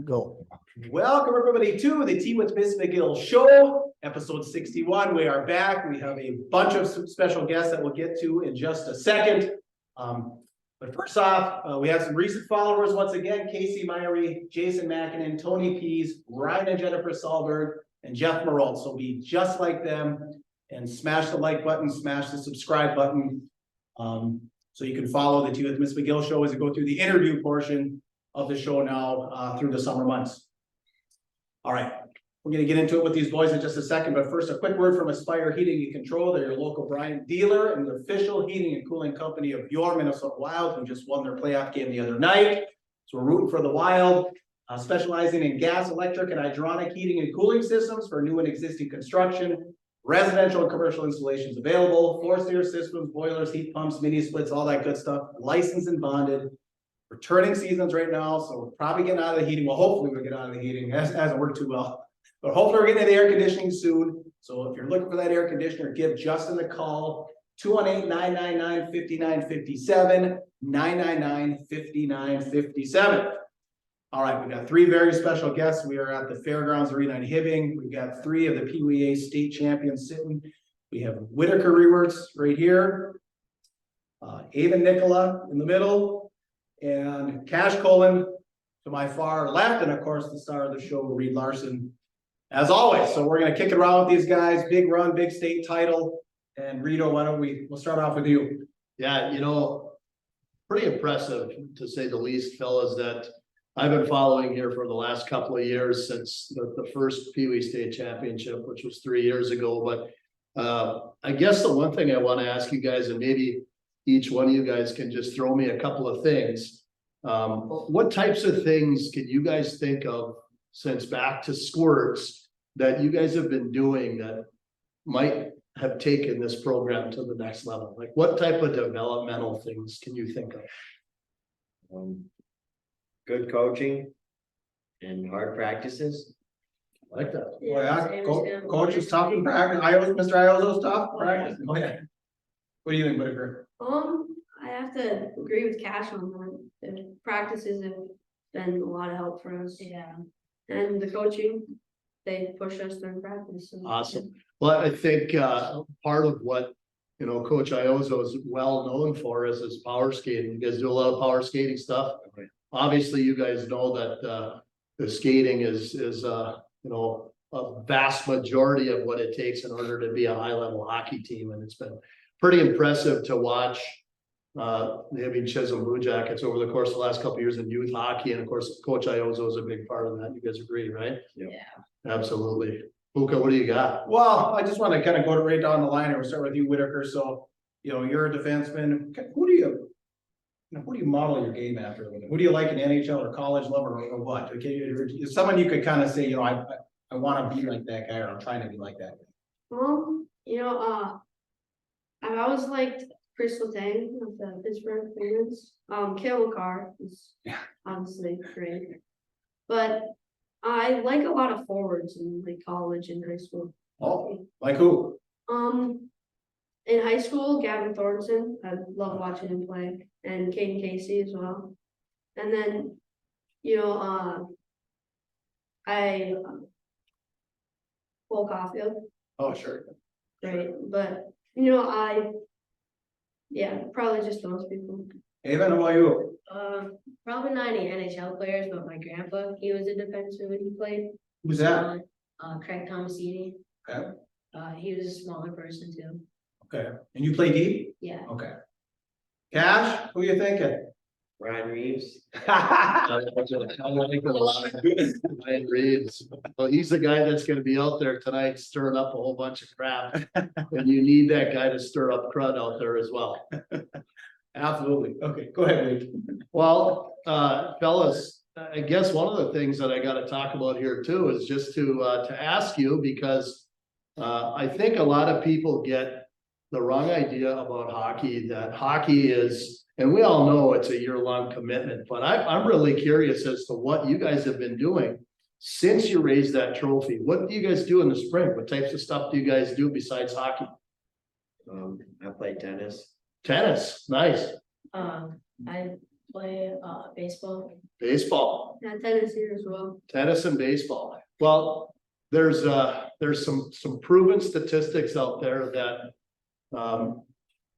Go. Welcome everybody to the Tea with Ms McGill Show, episode 61. We are back. We have a bunch of special guests that we'll get to in just a second. But first off, we have some recent followers once again: Casey Myrie, Jason Mackinnon, Tony Pease, Ryan and Jennifer Solberg, and Jeff Maralt. So be just like them and smash the like button, smash the subscribe button. So you can follow the Tea with Ms McGill Show as we go through the interview portion of the show now through the summer months. All right, we're going to get into it with these boys in just a second, but first a quick word from Aspire Heating and Control. They're your local Bryant dealer and the official heating and cooling company of your Minnesota Wild, who just won their playoff game the other night. So we're rooting for the Wild, specializing in gas, electric, and hydronic heating and cooling systems for new and existing construction, residential and commercial installations available, forced air systems, boilers, heat pumps, mini splits, all that good stuff, licensed and bonded. Returning seasons right now, so we're probably getting out of the heating. Well, hopefully we'll get out of the heating. It hasn't worked too well, but hopefully we're getting into the air conditioning soon. So if you're looking for that air conditioner, give Justin a call, 218-999-5957, 999-5957. All right, we've got three very special guests. We are at the Fairgrounds Arena in Hibbing. We've got three of the PWA state champions sitting. We have Whitaker Rewerts right here, Avon Nicola in the middle, and Cash Colin to my far left, and of course the star of the show, Reed Larson, as always. So we're going to kick it around with these guys. Big run, big state title. And Rito, why don't we'll start off with you. Yeah, you know, pretty impressive to say the least, fellas, that I've been following here for the last couple of years since the first Pee Wee State Championship, which was 3 years ago. But I guess the one thing I want to ask you guys, and maybe each one of you guys can just throw me a couple of things. What types of things can you guys think of since back to squirts that you guys have been doing that might have taken this program to the next level? Like what type of developmental things can you think of? Good coaching and hard practices. I like that. Coach is tough in practice. Mr. Iozo's tough practice. Oh yeah. What do you think, Whitaker? I have to agree with Cash on that. The practices have been a lot of help for us. Yeah. And the coaching, they push us during practice. So, Awesome. Well, I think part of what Coach Iozo is well known for is his power skating. You guys do a lot of power skating stuff. Okay. Obviously, you guys know that the skating is a vast majority of what it takes in order to be a high level hockey team, and it's been pretty impressive to watch Chisholm Blue Jackets over the course of the last couple of years in youth hockey. And of course, Coach Iozo is a big part of that. You guys agree, right? Yeah. Absolutely. Puka, what do you got? Well, I just want to kind of go right down the line here. We'll start with you, Whitaker. So, you're a defenseman. Who do you model your game after? Who do you like in NHL or college level or what? Okay, if someone you could kind of say, I want to be like that guy, or I'm trying to be like that guy. I've always liked Chris Letang of the Pittsburgh Penguins. Cale Makar is obviously great, but I like a lot of forwards in like college and high school. Oh, like who? In high school, Gavin Thornton, I love watching him play, and Caden Casey as well. And then, Cole Caulfield. Oh, sure. Right, but probably just those people. Avon, how about you? Probably not any NHL players, but my grandpa, he was a defenseman when he played. Who's that? Craig Tomasini. Okay. He was a smaller person too. Okay. And you play deep? Yeah. Okay. Cash, who you thinking? Ryan Reeves. Ryan Reeves. Well, he's the guy that's going to be out there tonight stirring up a whole bunch of crap. And you need that guy to stir up crud out there as well. Absolutely. Okay, go ahead, Reed. Well, fellas, I guess one of the things that I got to talk about here too is just to ask you, because I think a lot of people get the wrong idea about hockey, that hockey is, and we all know it's a year-long commitment, but I'm really curious as to what you guys have been doing since you raised that trophy. What do you guys do in the spring? What types of stuff do you guys do besides hockey? I play tennis. Tennis, nice. I play baseball. Baseball, Yeah, tennis here as well. tennis and baseball. Well, there's some proven statistics out there that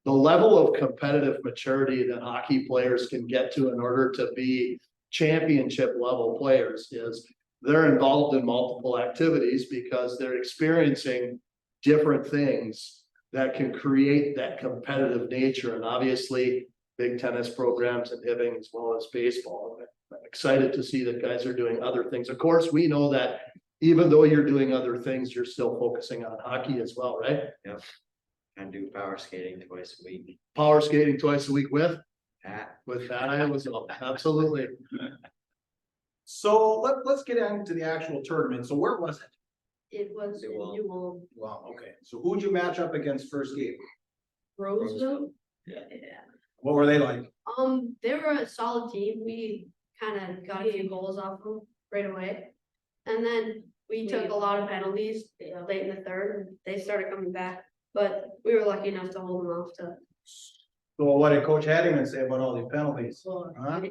the level of competitive maturity that hockey players can get to in order to be championship level players is they're involved in multiple activities because they're experiencing different things that can create that competitive nature. And obviously, big tennis programs in Hibbing as well as baseball. I'm excited to see that guys are doing other things. Of course, we know that even though you're doing other things, you're still focusing on hockey as well, right? Yep. And do power skating twice a week. Power skating twice a week with Pat, that, I was absolutely. So let's get into the actual tournament. So where was it? It was in New Ulm. New Ulm. Wow, okay. So who'd you match up against first game? Roseville. Yeah. What were they like? They were a solid team. We kind of got a few goals off them right away. And then we took a lot of penalties late in the third. And they started coming back, but we were lucky enough to hold them off to. So what did Coach Haddington say about all these penalties? Huh?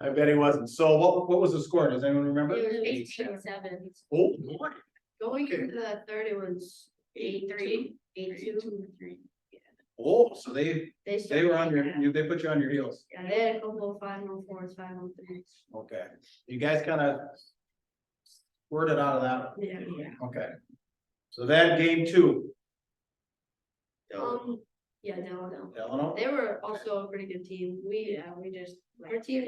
I bet he wasn't. So what was the score? Does anyone remember? It was 8-7. Oh, Lord. Going Okay. into the third, it was 8-3. 8-2. Oh, so they They were on started- your, they put you on your heels. Yeah, they had a couple of 5-on-4s, 5-on-3s. Okay. You guys kind of worded out of that. Yeah. Okay. So then game two, Yeah, no. Delano. They were also a pretty good team. Our team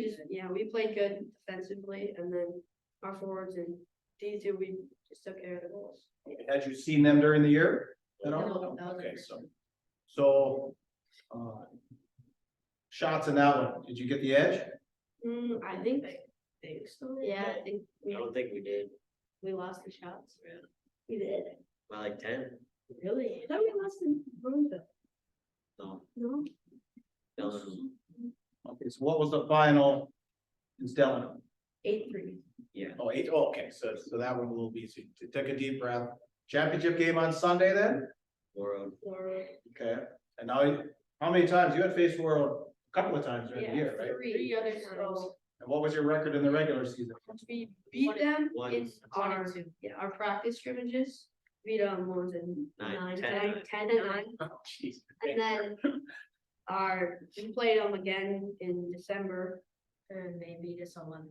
we played good defensively, and then our forwards and these two, we just took care of the goals. Had you seen them during the year? At all? No, that was Okay, the first so, shots in that one, did you get the edge? I think so. Yeah, I think I don't think we did. we lost the shots. We did. By like 10. Really? I thought we lost in Roseville. No. No? Delano. Okay, so what was the final in Delano? 8-3. Yeah. Oh, 8, oh, okay, so that one a little easy, take a deep breath. Championship game on Sunday then? World. Okay, and now, how many times, you had faced World a couple of times during the year, right? Three other times. And what was your record in the regular season? We beat them One. in our practice scrimmages. Beat them ones in 9, 10 and 9. Oh, jeez. And then we played them again in December. And they beat us on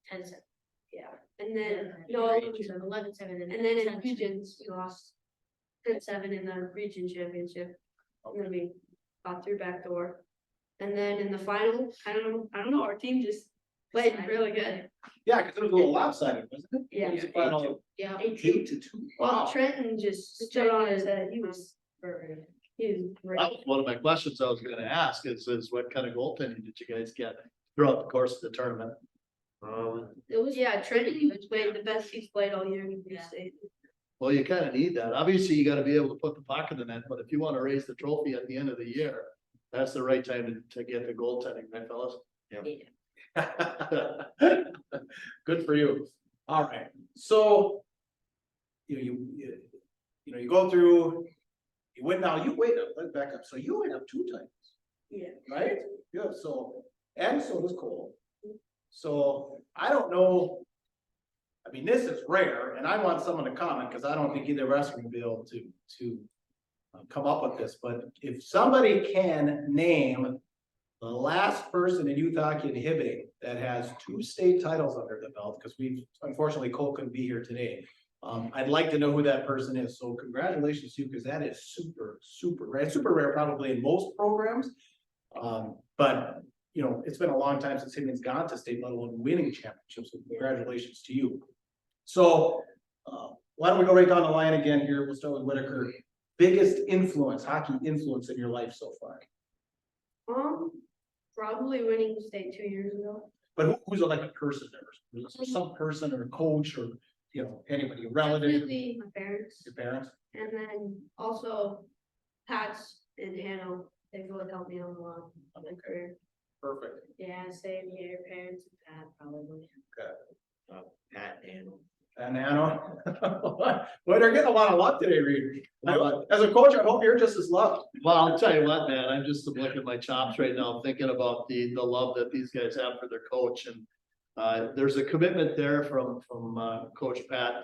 10-7. Yeah. And then, No, no, 11-7. and then in regions, we lost 10-7 in the region championship. And then we got through back door. And then in the final, I don't know, our team just played really good. Yeah, because it was a little lopsided, wasn't it? Yeah. What was the final? Yeah. 8-2. Well, Wow. Trenton just stood on his head. He was great. That was one of my questions I was gonna ask is what kind of goaltending did you guys get throughout the course of the tournament? It was, yeah, Trenton played the best he's played all year in the Yeah. state. Well, you kind of need that. Obviously, you gotta be able to put the puck in the net, but if you want to raise the trophy at the end of the year, that's the right time to get the goaltending, right, fellas? Good for you. All right, so. You go through, you win now, let's back up, so you went up 2 times, Yeah. right? Yeah, so, and so was Cole. So, I don't know. I mean, this is rare, and I want someone to comment, because I don't think either of us are gonna be able to come up with this, but if somebody can name the last person in youth hockey inhibiting that has 2 state titles under the belt, because unfortunately, Cole couldn't be here today. I'd like to know who that person is, so congratulations to you, because that is super rare, super rare probably in most programs. But, it's been a long time since Hibbing's gone to state, let alone winning championships, so congratulations to you. So, why don't we go right down the line again here, we'll start with Whitaker. Biggest hockey influence in your life so far? Probably winning state 2 years ago. But who's like a person there? Is there some person or a coach or, anybody, a relative, Definitely my parents, your parents? and then also Pat's and Hannah. They both helped me out a lot of my career. Perfect. Yeah, same here, parents and Pat probably. Pat and And Anna, Boy, they're getting a lot of love today, Reed. As a coach, I hope you're just as loved. Well, I'll tell you what, man, I'm just licking my chops right now, thinking about the love that these guys have for their coach, and there's a commitment there from Coach Pat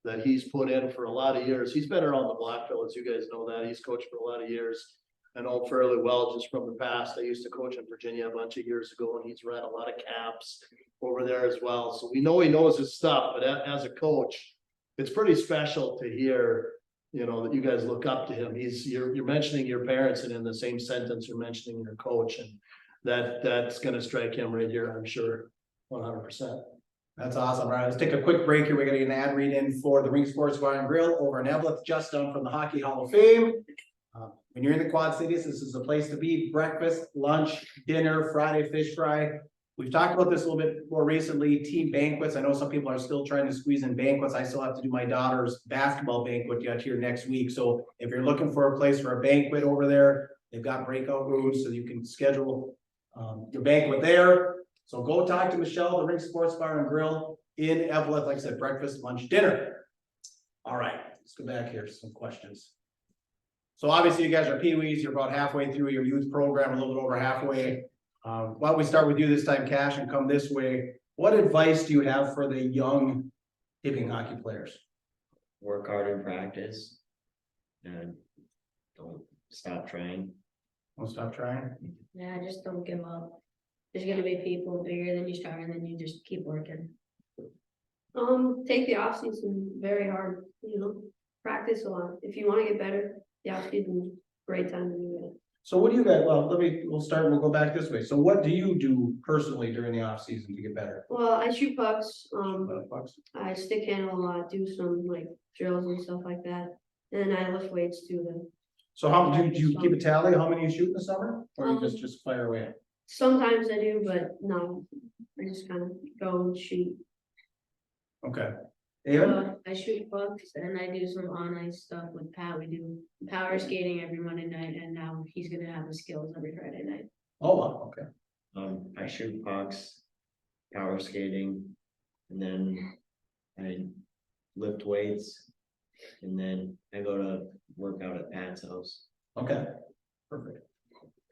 that he's put in for a lot of years. He's been around the block, fellas. You guys know that. He's coached for a lot of years. I know fairly well just from the past. I used to coach in Virginia a bunch of years ago, and he's ran a lot of camps over there as well. So we know he knows his stuff, but as a coach, it's pretty special to hear, you know, that you guys look up to him. You're mentioning your parents, and in the same sentence, you're mentioning your coach, and that's gonna strike him right here, I'm sure, 100%. That's awesome. All right, let's take a quick break here. We're gonna get an ad read in for the Rink Sports Bar and Grill over in Evelyn, just down from the Hockey Hall of Fame. When you're in the Quad Cities, this is the place to be. Breakfast, lunch, dinner, Friday fish fry. We've talked about this a little bit more recently, team banquets. I know some people are still trying to squeeze in banquets. I still have to do my daughter's basketball banquet yet here next week. So if you're looking for a place for a banquet over there, they've got breakout rooms so you can schedule your banquet there. So go talk to Michelle, the Rink Sports Bar and Grill in Evelyn. Like I said, breakfast, lunch, dinner. All right, let's go back here. Some questions. So obviously you guys are peewees. You're about halfway through your youth program, a little bit over halfway. Why don't we start with you this time, Cash, and come this way. What advice do you have for the young Hibbing hockey players? Work hard in practice and don't stop trying. Don't stop trying. Yeah, just don't give up. There's gonna be people bigger than you start, and then you just keep working. Take the off season very hard, you know, practice a lot. If you want to get better, the off season, great time to do it. So what do you guys, well, we'll go back this way. So what do you do personally during the off season to get better? Well, I shoot pucks, Bucks? I stick handle a lot, do some like drills and stuff like that. And I lift weights too then. So how do you keep a tally? How many you shoot in the summer? Or you just fire away? Sometimes I do, but no, I just kind of go and shoot. Okay. David? I shoot pucks and I do some on ice stuff with Pat. We do power skating every Monday night, and now he's gonna have the skills every Friday night. Oh, wow, okay. I shoot pucks, power skating, and then I lift weights, and then I go to work out at Pat's house. Okay. Perfect.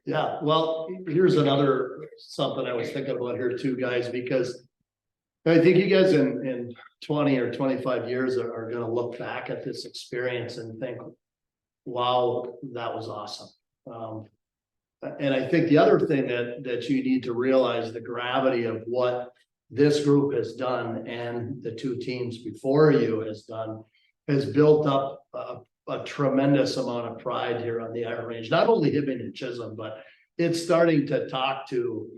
Yeah, well, here's another, something I was thinking about here too, guys, because I think you guys in 20 or 25 years are gonna look back at this experience and think, wow, that was awesome. And I think the other thing that you need to realize, the gravity of what this group has done and the two teams before you has done, has built up a tremendous amount of pride here on the Iron Range, not only Hibbing and Chisholm, but it's starting to talk to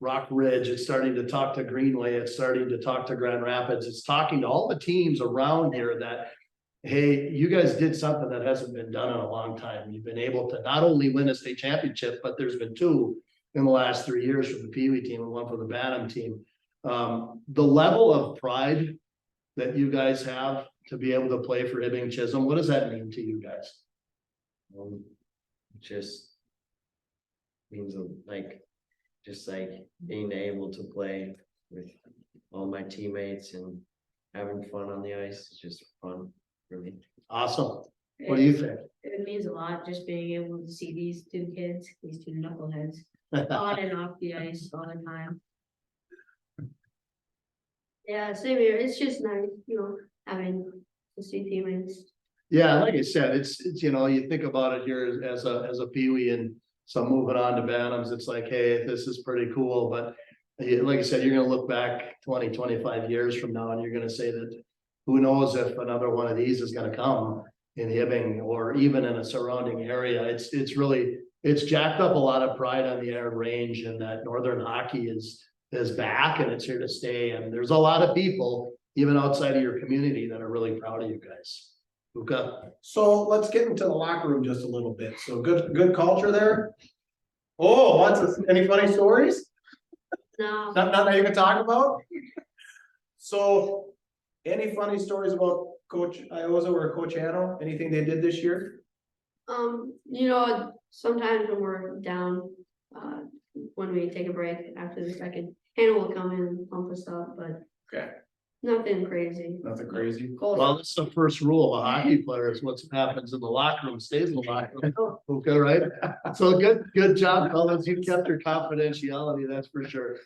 Rock Ridge, it's starting to talk to Greenway, it's starting to talk to Grand Rapids, it's talking to all the teams around here that, hey, you guys did something that hasn't been done in a long time. You've been able to not only win a state championship, but there's been two in the last 3 years from the Pee Wee team and one from the Bantam team. The level of pride that you guys have to be able to play for Hibbing Chisholm, what does that mean to you guys? Just means just being able to play with all my teammates and having fun on the ice is just fun for me. Awesome. What do you think? It means a lot just being able to see these two kids, these two knuckleheads, on and off the ice all the time. Yeah, same here. It's just nice, you know, having to see teammates. Yeah, like I said, it's, you know, you think about it here as a Pee Wee and some moving on to Bantams, it's like, hey, this is pretty cool, but like I said, you're gonna look back 20, 25 years from now and you're gonna say that who knows if another one of these is gonna come in Hibbing or even in a surrounding area. It's jacked up a lot of pride on the Iron Range, and that Northern hockey is back and it's here to stay. And there's a lot of people, even outside of your community, that are really proud of you guys. Okay. So let's get into the locker room just a little bit. So good culture there. Oh, any funny stories? No, Not that you can talk about? So any funny stories about Coach Ioza or Coach Hanno? Anything they did this year? you know, sometimes when we're down, when we take a break after the second, Hannah will come in and pump us up, but Okay. Nothing crazy. Nothing crazy. Close. Well, that's the first rule of a hockey player is what happens in the locker room stays in the locker room. Oh. Okay, right? So good job, fellas. You kept your confidentiality, that's for sure.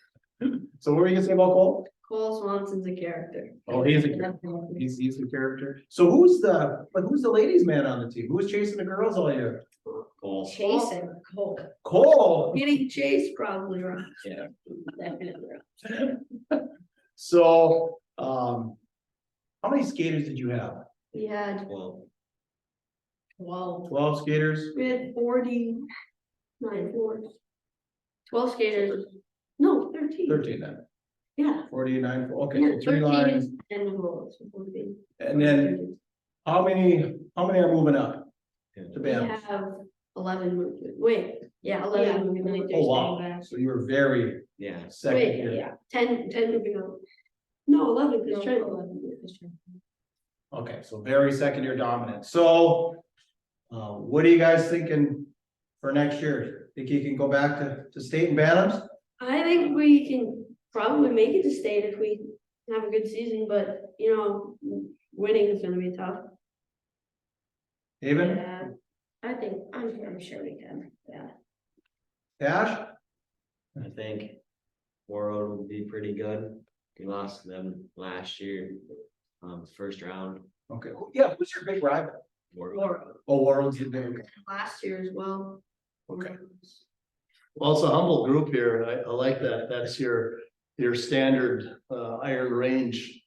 So what were you gonna say about Cole? Cole Swanson's a character. Oh, he's the character. So who's the ladies' man on the team? Who was chasing the girls all year? Goal. Chasing, Cole. Cole. Getting chased probably, right? Yeah. Definitely. So, how many skaters did you have? We had, Well, 12 skaters? we had 49 boards. 12 skaters. No, 13. 13 then. Yeah. 49, okay, Yeah, so 3 lines. 13 and goals. 14. And then how many are moving up to We bands? have 11 movement. Wait, yeah, 11 Yeah, moving only on. three. Oh, wow. staying back. So you were very yeah. second Wait, here. yeah, 10 moving on. No, 11, because Trent. Okay, so very second year dominant. So, what are you guys thinking for next year? Think you can go back to state and Bantams? I think we can probably make it to state if we have a good season, but you know, winning is gonna be tough. Haven? Yeah, I'm sure we can, yeah. Dash? I think World would be pretty good. We lost to them last year, first round. Okay, yeah, who's your big rival? World. Oh, World's your big. Last year as well. Okay. Well, it's a humble group here. I like that. That's your standard Iron Range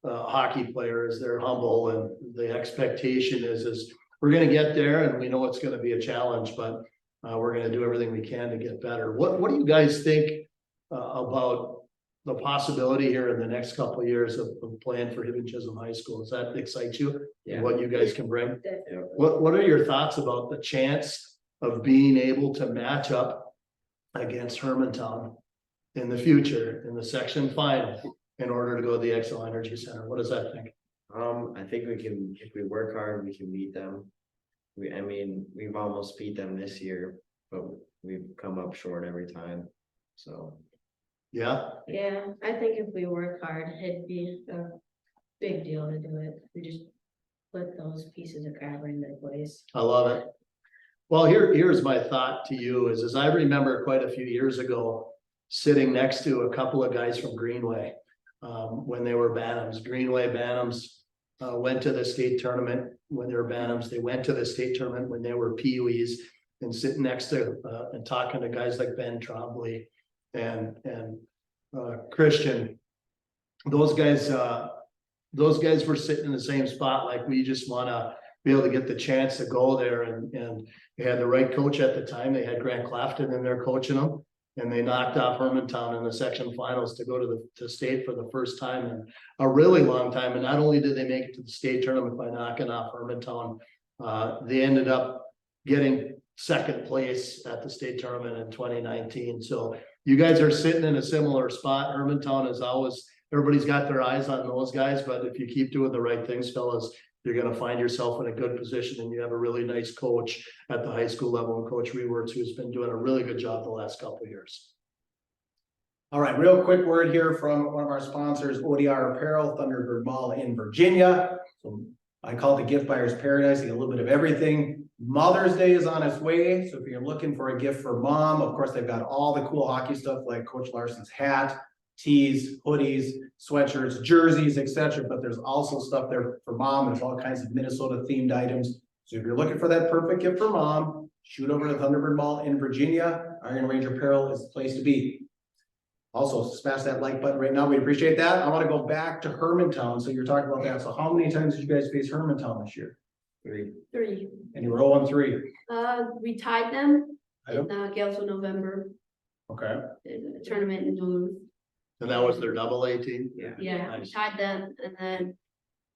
hockey players. They're humble and the expectation is we're gonna get there and we know it's gonna be a challenge, but we're gonna do everything we can to get better. What do you guys think about the possibility here in the next couple of years of playing for Hibbing Chisholm High School? Does that excite you? Yeah. What you guys can bring? Yeah. What are your thoughts about the chance of being able to match up against Hermantown in the future in the section final in order to go to the XL Energy Center? What does that think? I think we can, if we work hard, we can beat them. We've almost beat them this year, but we've come up short every time, so. Yeah, Yeah, I think if we work hard, it'd be a big deal to do it. We just put those pieces of crap in their place. I love it. Well, here's my thought to you is I remember quite a few years ago, sitting next to a couple of guys from Greenway, when they were Bantams. Greenway Bantams, went to the state tournament when they were Bantams. They went to the state tournament when they were Pee-wees, and sitting next to, and talking to guys like Ben Trombley and Christian. Those guys were sitting in the same spot. Like, we just wanna be able to get the chance to go there, and they had the right coach at the time. They had Grant Clafton in there coaching them, and they knocked off Hermantown in the section finals to go to state for the first time in a really long time. And not only did they make it to the state tournament by knocking off Hermantown, they ended up getting second place at the state tournament in 2019. So you guys are sitting in a similar spot. Hermantown is always, everybody's got their eyes on those guys, but if you keep doing the right things, fellas, you're gonna find yourself in a good position, and you have a really nice coach at the high school level, and Coach Rewerts, who's been doing a really good job the last couple of years. All right, real quick word here from one of our sponsors, ODR Apparel, Thunderbird Mall in Virginia. So I call it the gift buyer's paradise. You get a little bit of everything. Mother's Day is on its way. So if you're looking for a gift for mom, of course, they've got all the cool hockey stuff like Coach Larson's hat, tees, hoodies, sweatshirts, jerseys, etc. But there's also stuff there for mom. There's all kinds of Minnesota themed items. So if you're looking for that perfect gift for mom, shoot over to Thunderbird Mall in Virginia. Iron Range Apparel is the place to be. Also, smash that like button right now. We appreciate that. I want to go back to Hermantown. So you're talking about that. So how many times did you guys face Hermantown this year? 3. 3. And you were 0-3. We tied them Yep. in Gales of November, Okay. in the tournament in Duluth. And that was their double A team? Yeah. Yeah, we Nice. tied them and then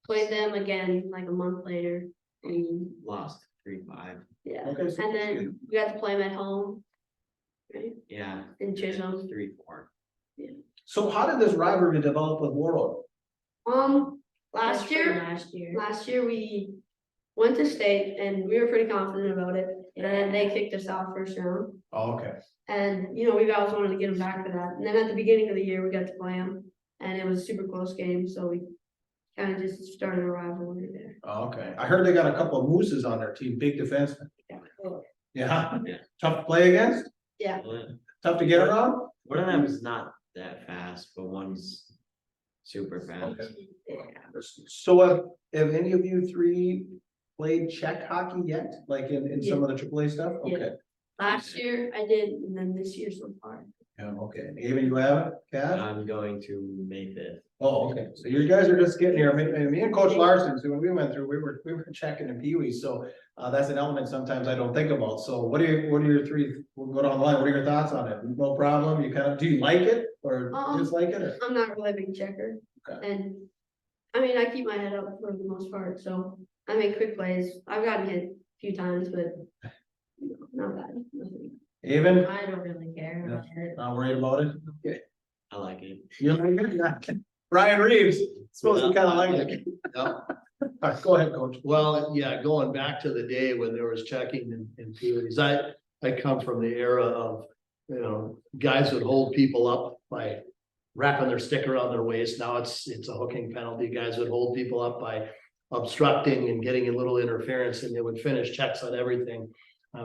played them again like a month later. And Lost 3-5. yeah, Okay. So and then we got to play them at home. Right, Yeah. in Chisholm. 3-4. So how did this rivalry develop with World? Last year we went to state and we were pretty confident about it. And then they kicked us out first round. Oh, okay. And, you know, we always wanted to get them back for that. And then at the beginning of the year, we got to play them. and it was a super close game, so we kind of just started a rivalry there. Oh, okay. I heard they got a couple of mooses on their team, big defensemen. Yeah, Yeah. tough to play against, Yeah, tough to get around. One of them is not that fast, but one's super fast. So have any of you three played check hockey yet? Like in some of the AAA stuff? Yeah. Okay. last year I did, and then this year so far. Yeah, okay. Even you haven't, Cash? I'm going to May 5th. Oh, okay. So you guys are just getting here. Me and Coach Larson, so when we went through, we were checking in Pee Wee, so that's an element sometimes I don't think about. So what are your three, we'll go down the line. What are your thoughts on it? No problem. You kind of, do you like it or dislike it? Or? I'm not really a big checker, Okay. and I mean, I keep my head up for the most part, so I make quick plays. I've gotten hit a few times, but not bad, nothing. Even, I don't really care about it. not worried about it? Okay. I like it. You like it? Brian Reeves, suppose you kind of like it. Yeah. All right, go ahead, Coach. Well, yeah, going back to the day when there was checking in Pee-wees, I come from the era of, guys would hold people up by wrapping their stick around their waist. Now it's a hooking penalty. Guys would hold people up by obstructing and getting a little interference, and they would finish checks on everything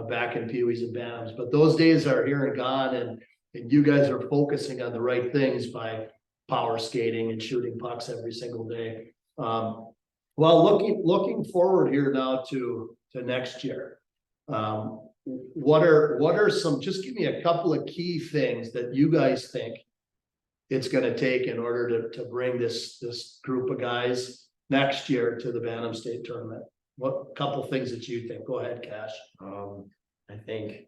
back in Pee-wees and Bantams. But those days are here and gone, and you guys are focusing on the right things by power skating and shooting pucks every single day. Well, looking forward here now to next year. What are some, just give me a couple of key things that you guys think it's gonna take in order to bring this group of guys next year to the Bantam State Tournament? What couple things that you think? Go ahead, Cash. I think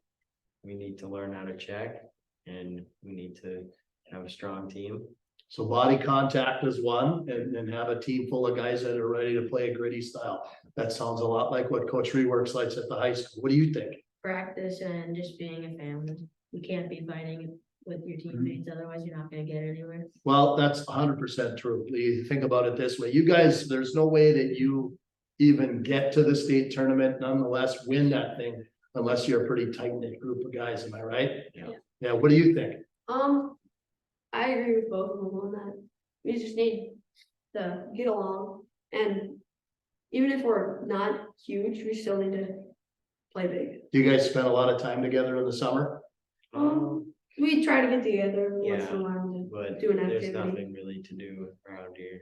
we need to learn how to check and we need to have a strong team. So body contact is one, and have a team full of guys that are ready to play a gritty style. That sounds a lot like what Coach Reworks likes at the high school. What do you think? Practice and just being a family. You can't be fighting with your teammates, otherwise you're not gonna get anywhere. Well, that's 100% true. You think about it this way, you guys, there's no way that you even get to the state tournament, nonetheless win that thing, unless you're a pretty tight-knit group of guys, am I right? Yeah. Yeah, what do you think? I agree with both of them on that. We just need to get along, and even if we're not huge, we still need to play big. Do you guys spend a lot of time together in the summer? We try to get together once Yeah, in a while to But do an there's activity. nothing really to do around here.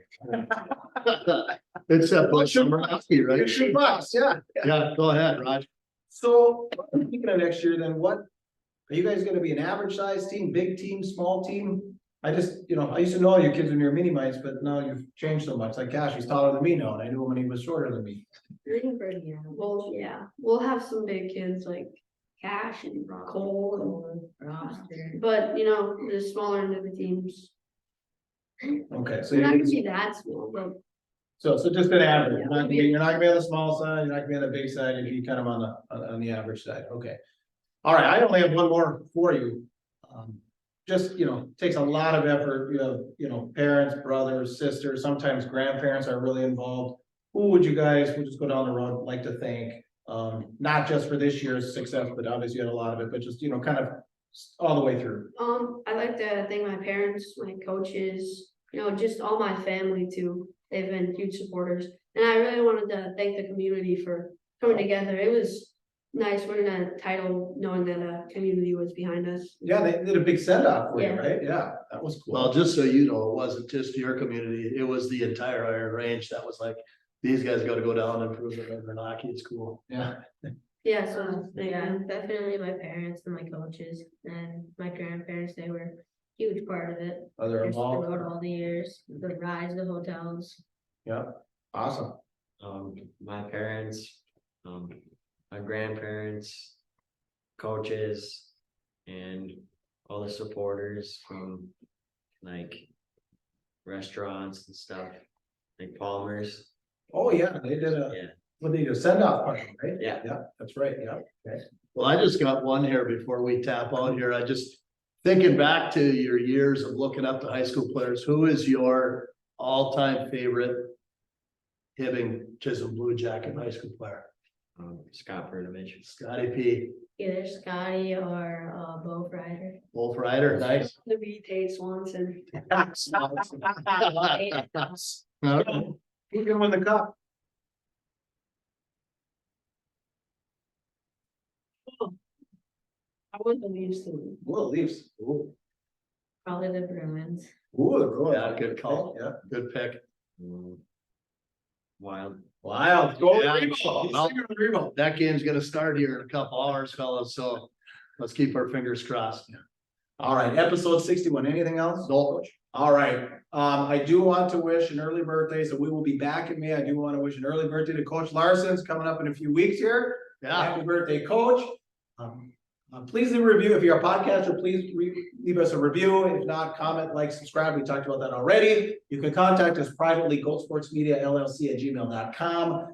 Except for summer hockey, right? Shoot bucks, yeah. Yeah, go ahead, Raj. So, speaking of next year, then what, are you guys gonna be an average size team, big team, small team? I just, I used to know all your kids when you were mini mites, but now you've changed so much, like Cash, he's taller than me now, and I knew him when he was shorter than me. Well, yeah, we'll have some big kids like Cash and Cole, Roster. but the smaller end of the teams. Okay, so We're not you, gonna be that small, but so just an average, you're not gonna be on the small side, you're not gonna be on the big side, you're kind of on the average side, okay. All right, I only have one more for you. Just, takes a lot of effort, you have, parents, brothers, sisters, sometimes grandparents are really involved. Who would you guys, we'll just go down the road, like to thank, not just for this year's success, but obviously you had a lot of it, but just, kind of all the way through. I'd like to thank my parents, my coaches, just all my family too. They've been huge supporters, and I really wanted to thank the community for coming together. It was nice winning a title, knowing that a community was behind us. Yeah, they did a big send off for you, Yeah. right? Yeah, that was cool. Well, just so you know, it wasn't just your community, it was the entire Iron Range that was like, these guys gotta go down and prove that they're hockey, it's cool. Yeah, Yeah, so Yeah, definitely my parents and my coaches and my grandparents, they were a huge part of it. other Just involved, throughout all the years, the rides, the hotels. yeah, awesome. My parents, my grandparents, coaches, and all the supporters from like restaurants and stuff, like Palmer's. Oh, yeah, they did Yeah. what they do, send off party, right? Yeah. Yeah, that's right, yeah, okay. Well, I just got one here before we tap out here. I just thinking back to your years of looking up to high school players, who is your all-time favorite Hibbing Chisholm Blue Jacket high school player? Scott Pernovich. Scotty P, Either Scotty or Bo Ryder. Wolf Rider, nice. The B Tate Swanson. Okay. Who's gonna win the cup? I want the Leafs to. Well, Leafs. Ooh. Probably the Bruins. Ooh, Yeah, good call. Yeah. Good pick. Wild. Wild. Go Yeah. Rebo. Well- Sing it, Rebo. That game's gonna start here in a couple hours, fellas, so let's keep our fingers crossed. All right, episode 61. Anything else? No. All right, I do want to wish an early birthday, so we will be back in May. I do want to wish an early birthday to Coach Larson's coming up in a few weeks here. Yeah, Happy birthday, Coach. Please leave a review. If you're a podcaster, please leave us a review. If not, comment, like, subscribe. We talked about that already. You can contact us privately, Goatsportsmediallc@gmail.com.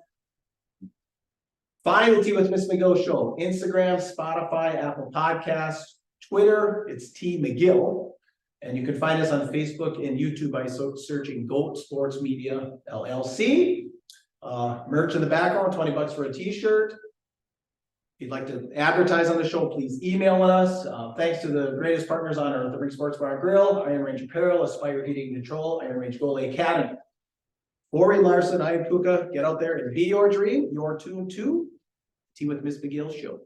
Find the Tea with Ms McGill Show, Instagram, Spotify, Apple Podcasts, Twitter, it's T McGill. And you can find us on Facebook and YouTube by searching Goat Sports Media LLC. Merch in the background, $20 for a t-shirt. If you'd like to advertise on the show, please email us. Thanks to the greatest partners on earth, the Rink Sports Bar Grill, Iron Range Apparel, Aspire Heating and Control, Iron Range Goalie Academy. Corey Larson, I am Puka. Get out there and be your dream, your tune to Tea with Ms McGill Show.